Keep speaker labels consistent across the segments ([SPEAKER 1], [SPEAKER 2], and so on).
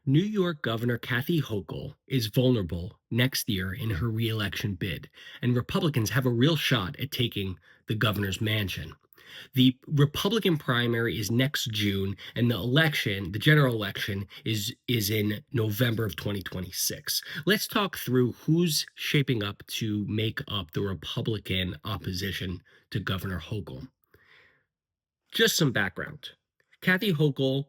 [SPEAKER 1] New York Governor Kathy Hochul is vulnerable next year in her reelection bid, and Republicans have a real shot at taking the governor's mansion. The Republican primary is next June, and the general election, is in November of 2026. Let's talk through who's shaping up to make up the Republican opposition to Governor Hochul. Just some background. Kathy Hochul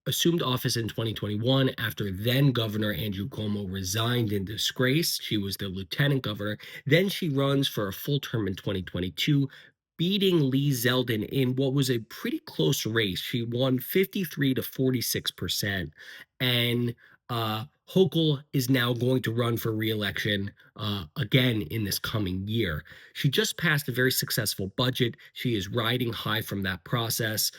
[SPEAKER 1] assumed office in 2021 after then Governor Andrew Cuomo resigned in disgrace. She was the lieutenant governor. Then she runs for a full term in 2022, beating Lee Zeldin in what was a pretty close race. She won 53 to 46%. And Hochul is now going to run for reelection again in this coming year. She just passed a very successful budget. She is riding high from that process,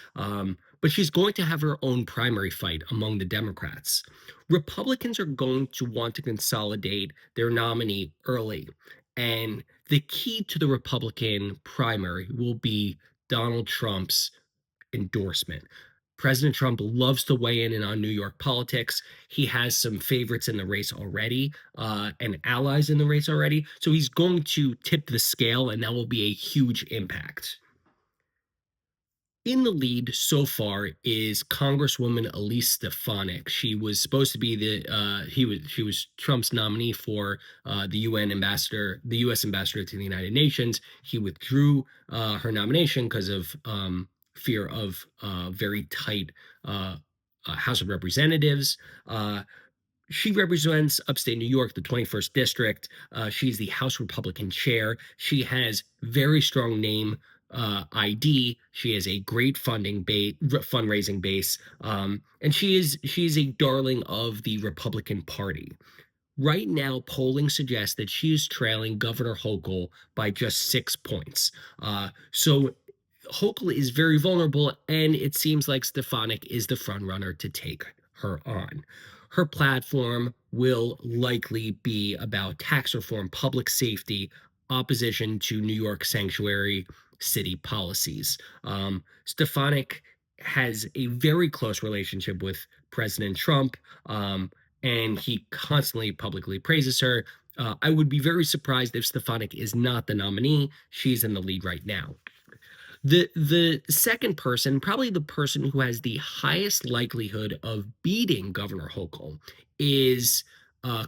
[SPEAKER 1] but she's going to have her own primary fight among the Democrats. Republicans are going to want to consolidate their nominee early. And the key to the Republican primary will be Donald Trump's endorsement. President Trump loves to weigh in on New York politics. He has some favorites in the race already, and allies in the race already. So he's going to tip the scale, and that will be a huge impact. In the lead so far is Congresswoman Elise Stefanik. She was supposed to be she was Trump's nominee for the U.S. ambassador to the United Nations. He withdrew her nomination because of fear of very tight House of Representatives. She represents upstate New York, the 21st district. She's the House Republican chair. She has very strong name ID. She has a great fundraising base, and she's a darling of the Republican Party. Right now, polling suggests that she is trailing Governor Hochul by just 6 points. So Hochul is very vulnerable, and it seems like Stefanik is the frontrunner to take her on. Her platform will likely be about tax reform, public safety, opposition to New York sanctuary city policies. Stefanik has a very close relationship with President Trump, and he constantly publicly praises her. I would be very surprised if Stefanik is not the nominee. She's in the lead right now. The second person, probably the person who has the highest likelihood of beating Governor Hochul, is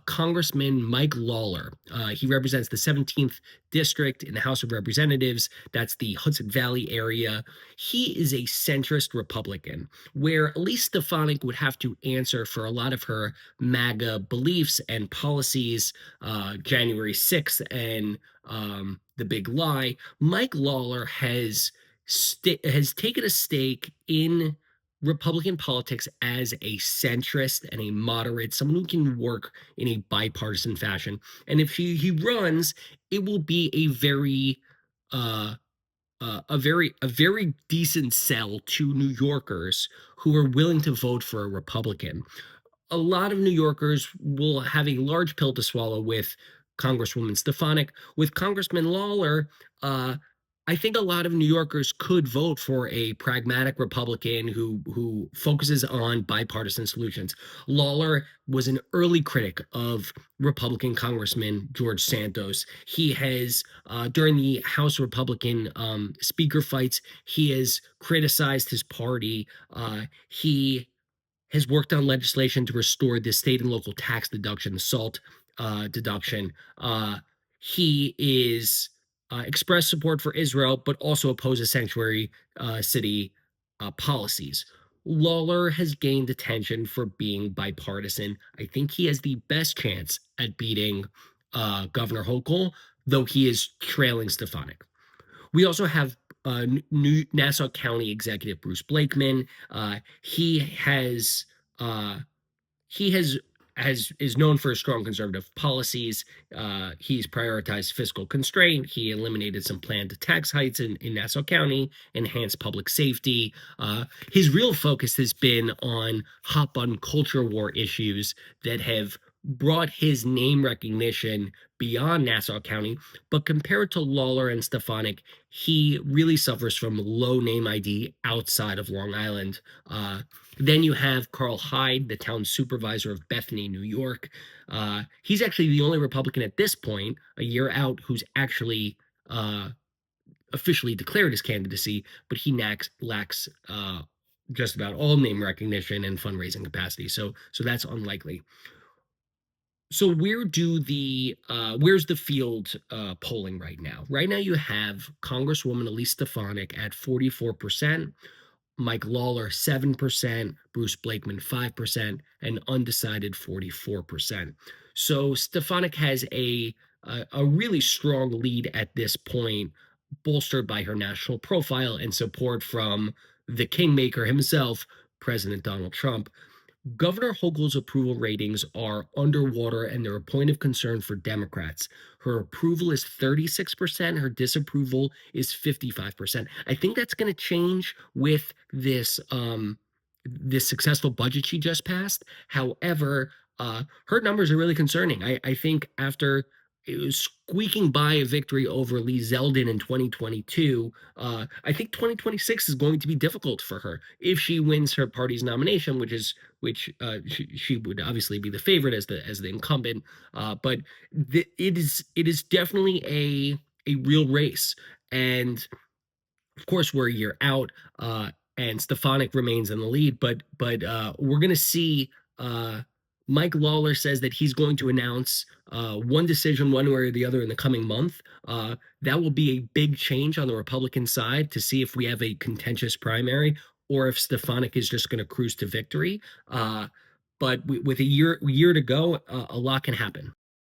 [SPEAKER 1] Congressman Mike Lawler. He represents the 17th district in the House of Representatives. That's the Hudson Valley area. He is a centrist Republican, where Elise Stefanik would have to answer for a lot of her MAGA beliefs and policies, January 6th and the big lie. Mike Lawler has taken a stake in Republican politics as a centrist and a moderate, someone who can work in a bipartisan fashion. And if he runs, it will be uh, a very decent sell to New Yorkers who are willing to vote for a Republican. A lot of New Yorkers will have a large pill to swallow with Congresswoman Stefanik. With Congressman Lawler, I think a lot of New Yorkers could vote for a pragmatic Republican who focuses on bipartisan solutions. Lawler was an early critic of Republican Congressman George Santos. He has, during the House Republican speaker fights, he has criticized his party. He has worked on legislation to restore the state and local tax deduction, the SALT deduction. He is expressed support for Israel, but also opposes sanctuary city policies. Lawler has gained attention for being bipartisan. I think he has the best chance at beating Governor Hochul, though he is trailing Stefanik. We also have new Nassau County Executive Bruce Blakeman. He has is known for strong conservative policies. He's prioritized fiscal constraint. He eliminated some planned tax hikes in Nassau County, enhanced public safety. His real focus has been on hot button culture war issues that have brought his name recognition beyond Nassau County. But compared to Lawler and Stefanik, he really suffers from low name ID outside of Long Island. Then you have Carl Hyde, the town supervisor of Bethany, New York. He's actually the only Republican at this point, a year out, who's actually officially declared his candidacy, but he lacks just about all name recognition and fundraising capacity. So that's unlikely. So where's the field polling right now? Right now you have Congresswoman Elise Stefanik at 44%, Mike Lawler 7%, Bruce Blakeman 5%, and undecided 44%. So Stefanik has a really strong lead at this point, bolstered by her national profile and support from the kingmaker himself, President Donald Trump. Governor Hochul's approval ratings are underwater and they're a point of concern for Democrats. Her approval is 36%, her disapproval is 55%. I think that's going to change with this successful budget she just passed. However, her numbers are really concerning. I think after it was squeaking by a victory over Lee Zeldin in 2022. I think 2026 is going to be difficult for her if she wins her party's nomination, which she would obviously be the favorite as the incumbent. But it is definitely a real race, and of course we're a year out, and Stefanik remains in the lead, but we're going to see. Mike Lawler says that he's going to announce one decision one way or the other in the coming month. That will be a big change on the Republican side to see if we have a contentious primary or if Stefanik is just going to cruise to victory. But with a year to go, a lot can happen.